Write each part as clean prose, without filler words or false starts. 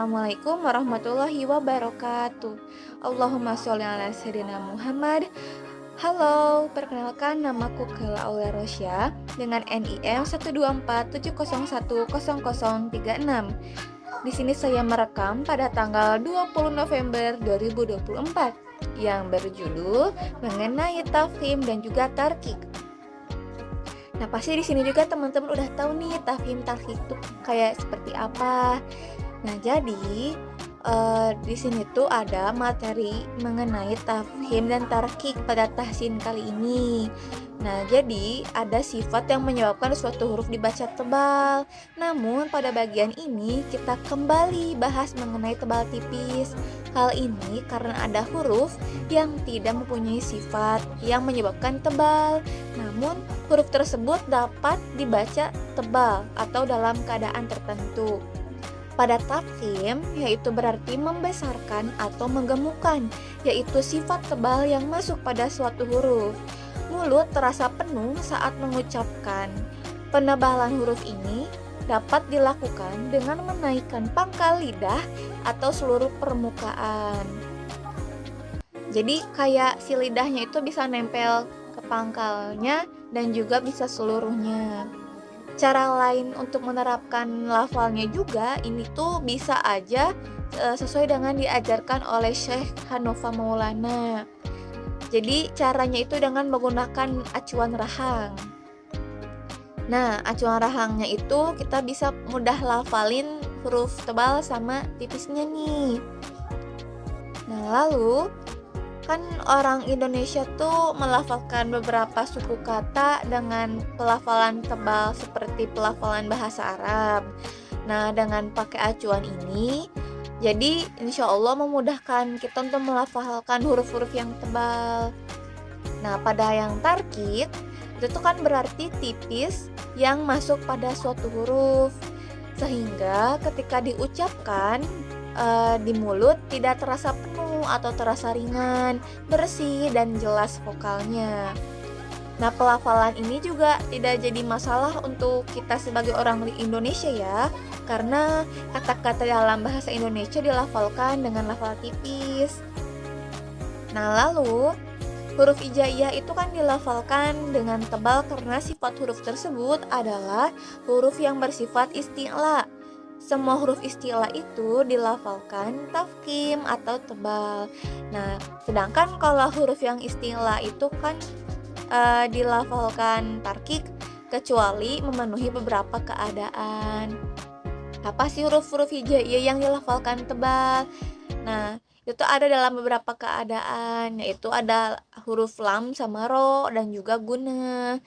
Assalamualaikum warahmatullahi wabarakatuh. Allahumma sholli ala sayyidina Muhammad. Halo, perkenalkan namaku Kela Aulia Rosya dengan NIM 12470100036. Di sini saya merekam pada tanggal 20 November 2024 yang berjudul mengenai tafhim dan juga tarkik. Nah, pasti di sini juga teman-teman udah tahu nih tafhim tarkik itu kayak seperti apa. Nah, jadi di sini tuh ada materi mengenai tafhim dan tarkik pada tahsin kali ini. Nah, jadi ada sifat yang menyebabkan suatu huruf dibaca tebal. Namun pada bagian ini kita kembali bahas mengenai tebal tipis. Hal ini karena ada huruf yang tidak mempunyai sifat yang menyebabkan tebal. Namun huruf tersebut dapat dibaca tebal atau dalam keadaan tertentu. Pada tafkhim, yaitu berarti membesarkan atau menggemukkan, yaitu sifat tebal yang masuk pada suatu huruf. Mulut terasa penuh saat mengucapkan. Penebalan huruf ini dapat dilakukan dengan menaikkan pangkal lidah atau seluruh permukaan. Jadi kayak si lidahnya itu bisa nempel ke pangkalnya dan juga bisa seluruhnya. Cara lain untuk menerapkan lafalnya juga ini tuh bisa aja sesuai dengan diajarkan oleh Syekh Hanofa Maulana. Jadi caranya itu dengan menggunakan acuan rahang. Nah, acuan rahangnya itu kita bisa mudah lafalin huruf tebal sama tipisnya nih. Nah, lalu kan orang Indonesia tuh melafalkan beberapa suku kata dengan pelafalan tebal seperti pelafalan bahasa Arab. Nah, dengan pakai acuan ini, jadi insya Allah memudahkan kita untuk melafalkan huruf-huruf yang tebal. Nah, pada yang tarkik, itu tuh kan berarti tipis yang masuk pada suatu huruf. Sehingga ketika diucapkan di mulut tidak terasa penuh atau terasa ringan, bersih dan jelas vokalnya. Nah, pelafalan ini juga tidak jadi masalah untuk kita sebagai orang di Indonesia ya, karena kata-kata dalam bahasa Indonesia dilafalkan dengan lafal tipis. Nah, lalu huruf hijaiyah itu kan dilafalkan dengan tebal karena sifat huruf tersebut adalah huruf yang bersifat isti'la. Semua huruf isti'la itu dilafalkan tafkhim atau tebal. Nah, sedangkan kalau huruf yang isti'la itu kan dilafalkan tarkik kecuali memenuhi beberapa keadaan. Apa sih huruf-huruf hijaiyah yang dilafalkan tebal? Nah, itu ada dalam beberapa keadaan, yaitu ada huruf lam sama ro dan juga guna.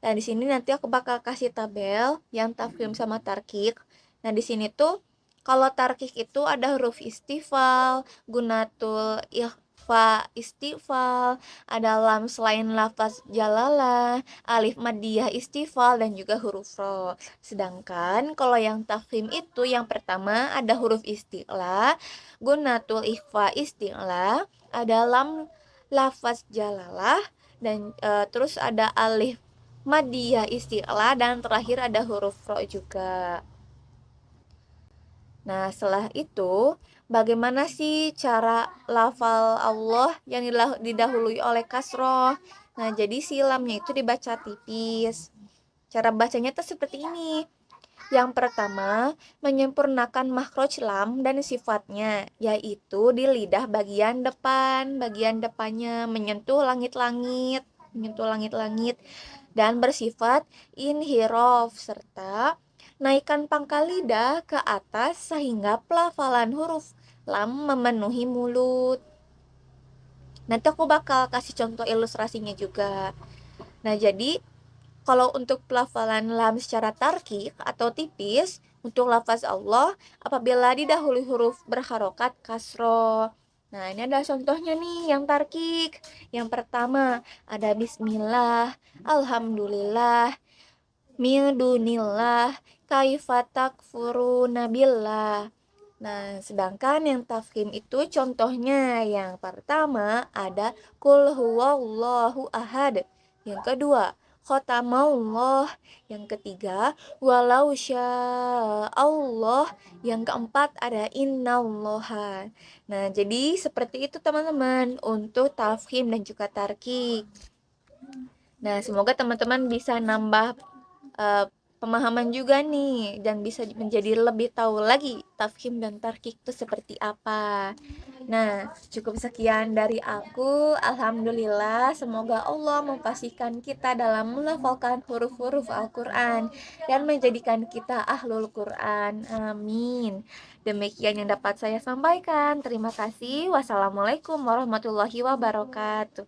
Nah, di sini nanti aku bakal kasih tabel yang tafkhim sama tarkik. Nah, di sini tuh kalau tarkik itu ada huruf istifal, gunatul ikhfa istifal, ada lam selain lafaz jalalah, alif maddiyah istifal dan juga huruf ro. Sedangkan kalau yang tafkhim itu yang pertama ada huruf isti'la, gunatul ikhfa isti'la, ada lam lafaz jalalah dan terus ada alif maddiyah isti'la dan terakhir ada huruf ro juga. Nah, setelah itu bagaimana sih cara lafal Allah yang didahului oleh kasroh? Nah, jadi silamnya itu dibaca tipis. Cara bacanya tuh seperti ini. Yang pertama, menyempurnakan makhraj lam dan sifatnya, yaitu di lidah bagian depan. Bagian depannya menyentuh langit-langit dan bersifat inhirof serta naikkan pangkal lidah ke atas sehingga pelafalan huruf lam memenuhi mulut. Nanti aku bakal kasih contoh ilustrasinya juga. Nah, jadi kalau untuk pelafalan lam secara tarkik atau tipis, untuk lafaz Allah apabila didahului huruf berharokat kasroh. Nah, ini ada contohnya nih yang tarkik. Yang pertama ada bismillah, alhamdulillah, min dunillah, kaifa takfuruna billah. Nah, sedangkan yang tafkhim itu contohnya yang pertama ada kul huwallahu ahad. Yang kedua, khotamallah. Yang ketiga, walau Allah. Yang keempat ada innallaha. Nah, jadi seperti itu teman-teman untuk tafkhim dan juga tarkik. Nah, semoga teman-teman bisa nambah eh, pemahaman juga nih dan bisa menjadi lebih tahu lagi tafkhim dan tarkik itu seperti apa. Nah, cukup sekian dari aku. Alhamdulillah, semoga Allah memfasilkan kita dalam melafalkan huruf-huruf Al-Quran dan menjadikan kita ahlul Quran. Amin. Demikian yang dapat saya sampaikan. Terima kasih. Wassalamualaikum warahmatullahi wabarakatuh.